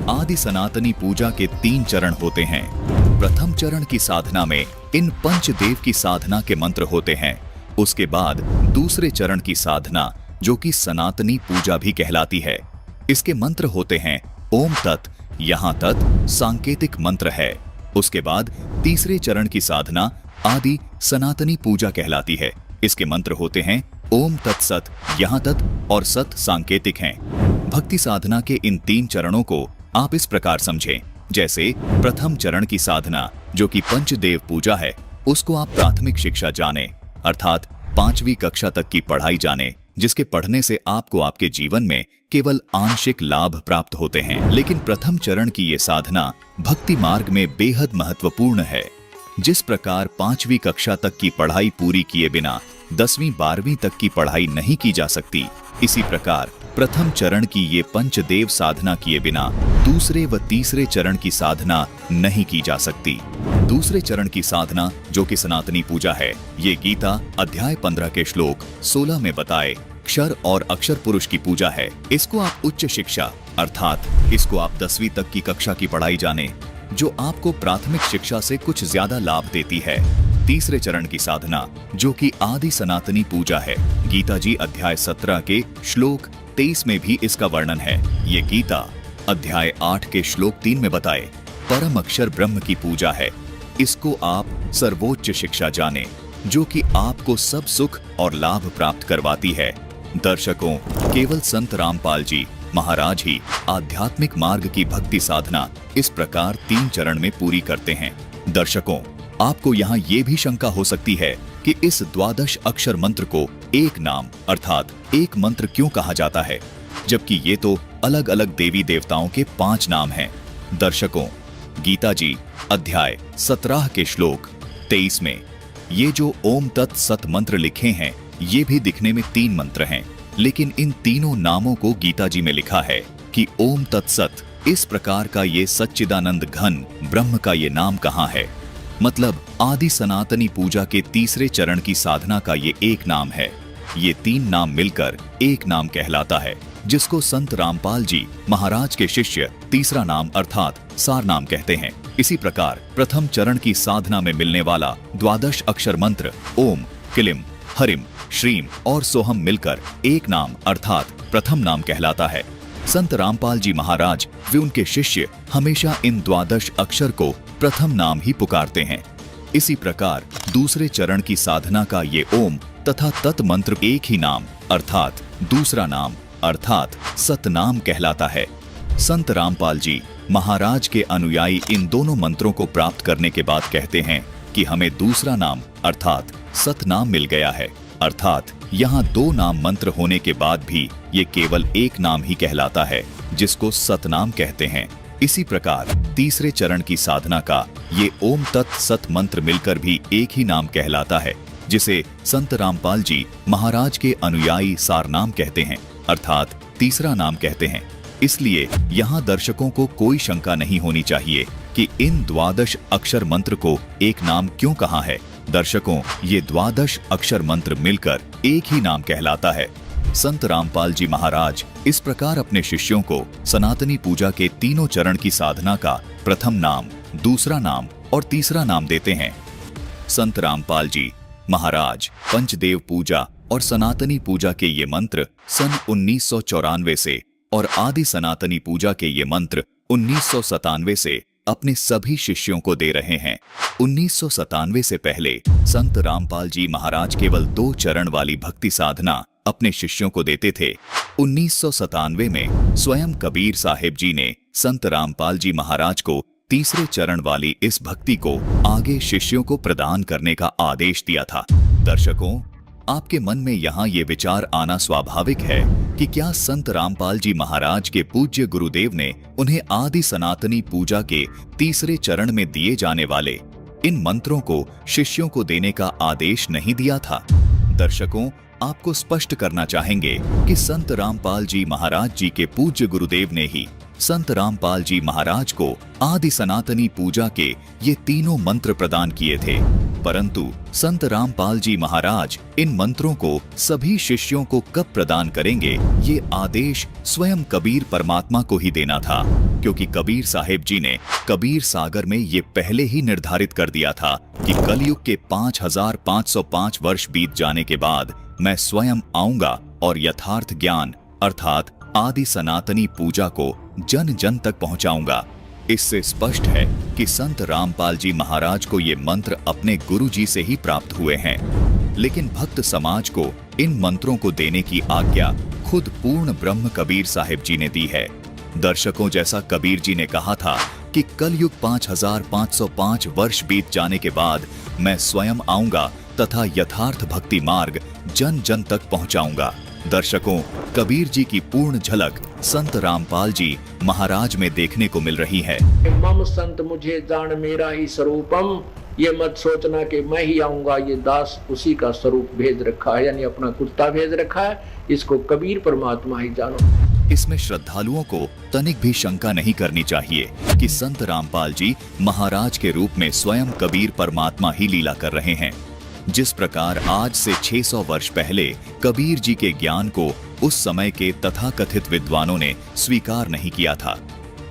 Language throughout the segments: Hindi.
आदि सनातनी पूजा के 3 चरण होते हैं। प्रथम चरण की साधना में इन पंचदेव की साधना के मंत्र होते हैं। उसके बाद दूसरे चरण की साधना, जो कि सनातनी पूजा भी कहलाती है, इसके मंत्र होते हैं ओम तत्, यहाँ तत् सांकेतिक मंत्र है। उसके बाद तीसरे चरण की साधना आदि सनातनी पूजा कहलाती है। इसके मंत्र होते हैं ओम तत्सत, यहाँ तत् और सत सांकेतिक हैं। भक्ति साधना के इन 3 चरणों को आप इस प्रकार समझें, जैसे प्रथम चरण की साधना, जो कि पंचदेव पूजा है, उसको आप प्राथमिक शिक्षा जाने, अर्थात 5वीं कक्षा तक की पढ़ाई जाने, जिसके पढ़ने से आपको आपके जीवन में केवल आंशिक लाभ प्राप्त होते हैं। लेकिन प्रथम चरण की ये साधना भक्ति मार्ग में बेहद महत्वपूर्ण है। जिस प्रकार 5वीं कक्षा तक की पढ़ाई पूरी किए बिना 10वीं 12वीं तक की पढ़ाई नहीं की जा सकती, इसी प्रकार प्रथम चरण की ये पंचदेव साधना किए बिना दूसरे व तीसरे चरण की साधना नहीं की जा सकती। दूसरे चरण की साधना, जो कि सनातनी पूजा है, ये गीता अध्याय 15 के श्लोक 16 में बताए क्षर और अक्षर पुरुष की पूजा है। इसको आप उच्च शिक्षा, अर्थात इसको आप 10वीं तक की कक्षा की पढ़ाई जाने, जो आपको प्राथमिक शिक्षा से कुछ ज्यादा लाभ देती है। तीसरे चरण की साधना, जो कि आदि सनातनी पूजा है, गीता जी अध्याय 17 के श्लोक 23 में भी इसका वर्णन है। ये गीता अध्याय 8 के श्लोक 3 में बताए परम अक्षर ब्रह्म की पूजा है। इसको आप सर्वोच्च शिक्षा जाने, जो कि आपको सब सुख और लाभ प्राप्त करवाती है। दर्शकों, केवल संत रामपाल जी महाराज ही आध्यात्मिक मार्ग की भक्ति साधना इस प्रकार 3 चरण में पूरी करते हैं। दर्शकों, आपको यहाँ ये भी शंका हो सकती है कि इस 12 अक्षर मंत्र को एक नाम अर्थात एक मंत्र क्यों कहा जाता है, जबकि ये तो अलग अलग देवी देवताओं के 5 नाम हैं। दर्शकों, गीता जी अध्याय 17 के श्लोक 23 में ये जो ओम तत् सत मंत्र लिखे हैं, ये भी दिखने में 3 मंत्र हैं, लेकिन इन तीनों नामों को गीता जी में लिखा है कि ओम तत्सत। इस प्रकार का ये सच्चिदानंद घन ब्रह्म का ये नाम कहाँ है? मतलब आदि सनातनी पूजा के तीसरे चरण की साधना का ये एक नाम है। ये 3 नाम मिलकर एक नाम कहलाता है, जिसको संत रामपाल जी महाराज के शिष्य तीसरा नाम अर्थात सार नाम कहते हैं। इसी प्रकार प्रथम चरण की साधना में मिलने वाला 12 अक्षर मंत्र ओम, किलिम, हरिम, श्रीम और सोहम मिलकर एक नाम अर्थात प्रथम नाम कहलाता है। संत रामपाल जी महाराज वे उनके शिष्य हमेशा इन 12 अक्षर को प्रथम नाम ही पुकारते हैं। इसी प्रकार दूसरे चरण की साधना का ये ओम तथा तत् मंत्र एक ही नाम अर्थात दूसरा नाम अर्थात सतनाम कहलाता है। संत रामपाल जी महाराज के अनुयायी इन दोनों मंत्रों को प्राप्त करने के बाद कहते हैं कि हमें दूसरा नाम अर्थात सतनाम मिल गया है। अर्थात यहाँ 2 नाम मंत्र होने के बाद भी ये केवल एक नाम ही कहलाता है, जिसको सतनाम कहते हैं। इसी प्रकार तीसरे चरण की साधना का ये ओम तत् सत मंत्र मिलकर भी एक ही नाम कहलाता है, जिसे संत रामपाल जी महाराज के अनुयायी सार नाम कहते हैं अर्थात तीसरा नाम कहते हैं। इसलिए यहाँ दर्शकों को कोई शंका नहीं होनी चाहिए कि इन 12 अक्षर मंत्र को एक नाम क्यों कहा है। दर्शकों, ये 12 अक्षर मंत्र मिलकर एक ही नाम कहलाता है। संत रामपाल जी महाराज इस प्रकार अपने शिष्यों को सनातनी पूजा के तीनों चरण की साधना का प्रथम नाम, दूसरा नाम और तीसरा नाम देते हैं। संत रामपाल जी महाराज पंचदेव पूजा और सनातनी पूजा के ये मंत्र सन 1994 से और आदि सनातनी पूजा के ये मंत्र 1997 से अपने सभी शिष्यों को दे रहे हैं। 1997 से पहले संत रामपाल जी महाराज केवल 2 चरण वाली भक्ति साधना अपने शिष्यों को देते थे। 1997 में स्वयं कबीर साहिब जी ने संत रामपाल जी महाराज को तीसरे चरण वाली इस भक्ति को आगे शिष्यों को प्रदान करने का आदेश दिया था। दर्शकों, आपके मन में यहाँ ये विचार आना स्वाभाविक है कि क्या संत रामपाल जी महाराज के पूज्य गुरुदेव ने उन्हें आदि सनातनी पूजा के तीसरे चरण में दिए जाने वाले इन मंत्रों को शिष्यों को देने का आदेश नहीं दिया था? दर्शकों, आपको स्पष्ट करना चाहेंगे कि संत रामपाल जी महाराज जी के पूज्य गुरुदेव ने ही संत रामपाल जी महाराज को आदि सनातनी पूजा के ये तीनों मंत्र प्रदान किए थे। परंतु संत रामपाल जी महाराज इन मंत्रों को सभी शिष्यों को कब प्रदान करेंगे, ये आदेश स्वयं कबीर परमात्मा को ही देना था, क्योंकि कबीर साहिब जी ने कबीर सागर में ये पहले ही निर्धारित कर दिया था कि कलयुग के 5505 वर्ष बीत जाने के बाद मैं स्वयं आऊंगा और यथार्थ ज्ञान अर्थात आदि सनातनी पूजा को जन जन तक पहुंचाऊंगा। इससे स्पष्ट है कि संत रामपाल जी महाराज को ये मंत्र अपने गुरु जी से ही प्राप्त हुए हैं, लेकिन भक्त समाज को इन मंत्रों को देने की आज्ञा खुद पूर्ण ब्रह्म कबीर साहिब जी ने दी है। दर्शकों, जैसा कबीर जी ने कहा था कि कलयुग 5505 वर्ष बीत जाने के बाद मैं स्वयं आऊंगा तथा यथार्थ भक्ति मार्ग जन जन तक पहुंचाऊंगा। दर्शकों, कबीर जी की पूर्ण झलक संत रामपाल जी महाराज में देखने को मिल रही है। मम संत मुझे जान मेरा ही स्वरूपम, ये मत सोचना कि मैं ही आऊंगा, ये दास उसी का स्वरूप भेज रखा है, यानी अपना कुत्ता भेज रखा है, इसको कबीर परमात्मा ही जानो। इसमें श्रद्धालुओं को तनिक भी शंका नहीं करनी चाहिए कि संत रामपाल जी महाराज के रूप में स्वयं कबीर परमात्मा ही लीला कर रहे हैं। जिस प्रकार आज से 600 वर्ष पहले कबीर जी के ज्ञान को उस समय के तथाकथित विद्वानों ने स्वीकार नहीं किया था,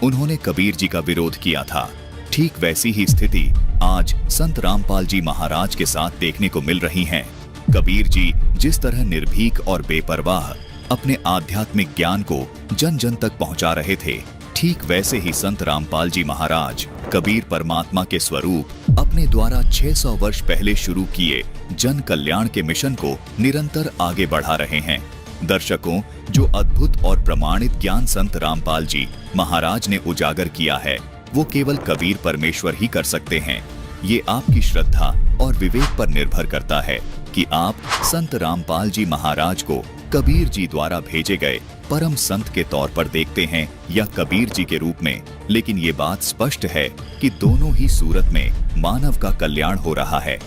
उन्होंने कबीर जी का विरोध किया था, ठीक वैसी ही स्थिति आज संत रामपाल जी महाराज के साथ देखने को मिल रही है। कबीर जी जिस तरह निर्भीक और बेपरवाह अपने आध्यात्मिक ज्ञान को जन जन तक पहुंचा रहे थे, ठीक वैसे ही संत रामपाल जी महाराज कबीर परमात्मा के स्वरूप अपने द्वारा 600 वर्ष पहले शुरू किए जन कल्याण के मिशन को निरंतर आगे बढ़ा रहे हैं। दर्शकों, जो अद्भुत और प्रमाणित ज्ञान संत रामपाल जी महाराज ने उजागर किया है, वो केवल कबीर परमेश्वर ही कर सकते हैं। ये आपकी श्रद्धा और विवेक पर निर्भर करता है कि आप संत रामपाल जी महाराज को कबीर जी द्वारा भेजे गए परम संत के तौर पर देखते हैं या कबीर जी के रूप में। लेकिन ये बात स्पष्ट है कि दोनों ही सूरत में मानव का कल्याण हो रहा है।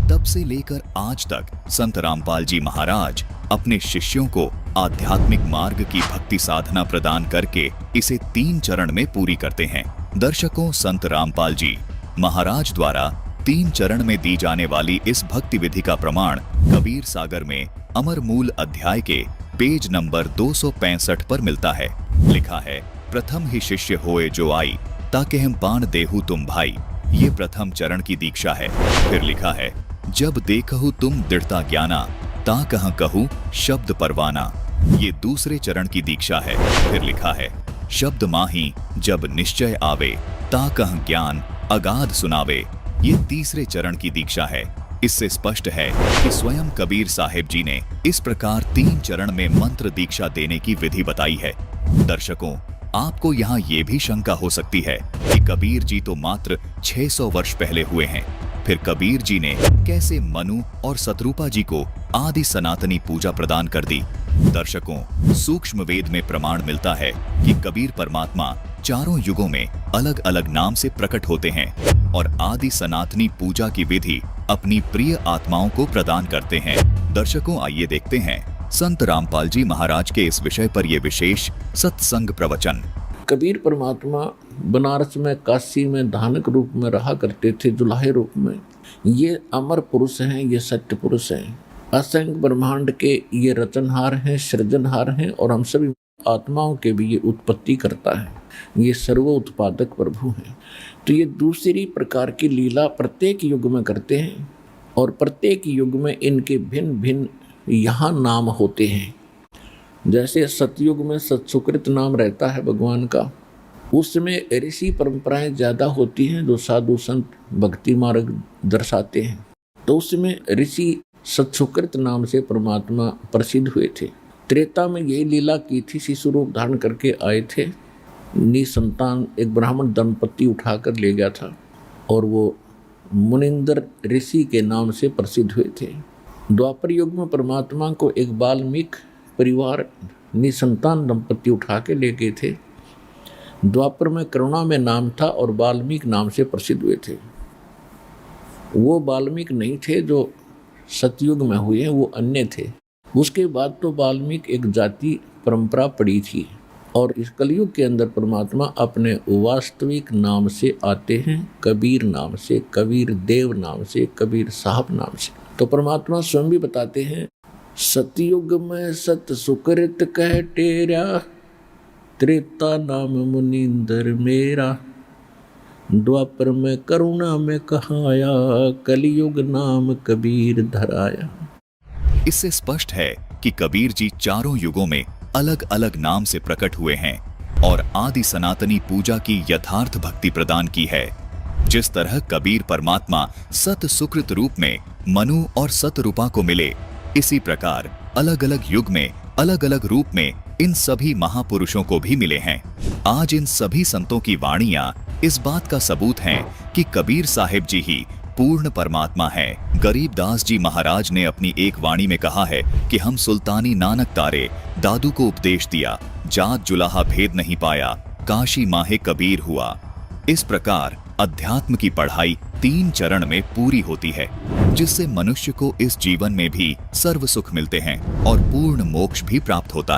तब से लेकर आज तक संत रामपाल जी महाराज अपने शिष्यों को आध्यात्मिक मार्ग की भक्ति साधना प्रदान करके इसे 3 चरण में पूरी करते हैं। दर्शकों, संत रामपाल जी महाराज द्वारा 3 चरण में दी जाने वाली इस भक्ति विधि का प्रमाण कबीर सागर में अमर मूल अध्याय के पेज नंबर 265 पर मिलता है। लिखा है, प्रथम ही शिष्य होए जो आई, ताके हम पान देहु तुम भाई। ये प्रथम चरण की दीक्षा है। फिर लिखा है, जब देखहु तुम दृढ़ता ज्ञाना, ता कहाँ कहूँ शब्द परवाना। ये दूसरे चरण की दीक्षा है। फिर लिखा है, शब्द माही जब निश्चय आवे, ता कहाँ ज्ञान अगाध सुनावे। ये तीसरे चरण की दीक्षा है। इससे स्पष्ट है कि स्वयं कबीर साहिब जी ने इस प्रकार 3 चरण में मंत्र दीक्षा देने की विधि बताई है। दर्शकों, आपको यहाँ ये भी शंका हो सकती है कि कबीर जी तो मात्र 600 वर्ष पहले हुए हैं, फिर कबीर जी ने कैसे मनु और सतरूपा जी को आदि सनातनी पूजा प्रदान कर दी। दर्शकों, सूक्ष्म वेद में प्रमाण मिलता है कि कबीर परमात्मा चारों युगों में अलग अलग नाम से प्रकट होते हैं और आदि सनातनी पूजा की विधि अपनी प्रिय आत्माओं को प्रदान करते हैं। दर्शकों, आइए देखते हैं संत रामपाल जी महाराज के इस विषय पर ये विशेष सत्संग प्रवचन। कबीर परमात्मा बनारस में, काशी में धानक रूप में रहा करते थे, दुल्हे रूप में। ये अमर पुरुष हैं, ये सत्य पुरुष हैं, असंख्य ब्रह्मांड के ये रचनहार हैं, सृजनहार हैं और हम सभी आत्माओं के भी ये उत्पत्ति करता है। ये सर्व उत्पादक प्रभु हैं। तो ये दूसरी प्रकार की लीला प्रत्येक युग में करते हैं और प्रत्येक युग में इनके भिन्न भिन्न यहाँ नाम होते हैं। जैसे सतयुग में सत्सुकृत नाम रहता है भगवान का, उसमें ऋषि परंपराएं ज़्यादा होती हैं जो साधु संत भक्ति मार्ग दर्शाते हैं, तो उसमें ऋषि सत्सुकृत नाम से परमात्मा प्रसिद्ध हुए थे। त्रेता में यही लीला की थी, शिशु रूप धारण करके आए थे, निसंतान एक ब्राह्मण दंपति उठाकर ले गया था और वो मुनिंदर ऋषि के नाम से प्रसिद्ध हुए थे। द्वापर युग में परमात्मा को एक वाल्मीकि परिवार निसंतान दंपति उठा के ले गए थे। द्वापर में करुणा में नाम था और वाल्मीकि नाम से प्रसिद्ध हुए थे। वो वाल्मीकि नहीं थे जो सतयुग में हुए, वो अन्य थे। उसके बाद तो वाल्मीकि एक जाति परंपरा पड़ी थी और इस कलयुग के अंदर परमात्मा अपने वास्तविक नाम से आते हैं, कबीर नाम से, कबीर देव नाम से, कबीर साहब नाम से। तो परमात्मा स्वयं भी बताते हैं, सतयुग में सत सुकृत कह टेरा, त्रेता नाम मुनींदर मेरा, द्वापर में करुणा में कहाया, कलयुग नाम कबीर धराया। इससे स्पष्ट है कि कबीर जी चारों युगों में अलग अलग नाम से प्रकट हुए हैं और आदि सनातनी पूजा की यथार्थ भक्ति प्रदान की है। जिस तरह कबीर परमात्मा सत सुकृत रूप में मनु और सतरूपा को मिले, इसी प्रकार अलग अलग युग में अलग अलग रूप में इन सभी महापुरुषों को भी मिले हैं। आज इन सभी संतों की वाणियां इस बात का सबूत हैं कि कबीर साहिब जी ही पूर्ण परमात्मा है। गरीबदास जी महाराज ने अपनी एक वाणी में कहा है कि हम सुल्तानी नानक तारे, दादू को उपदेश दिया, जात जुलाहा भेद नहीं पाया, काशी माहे कबीर हुआ। इस प्रकार अध्यात्म की पढ़ाई 3 चरण में पूरी होती है, जिससे मनुष्य को इस जीवन में भी सर्व सुख मिलते हैं और पूर्ण मोक्ष भी प्राप्त होता है।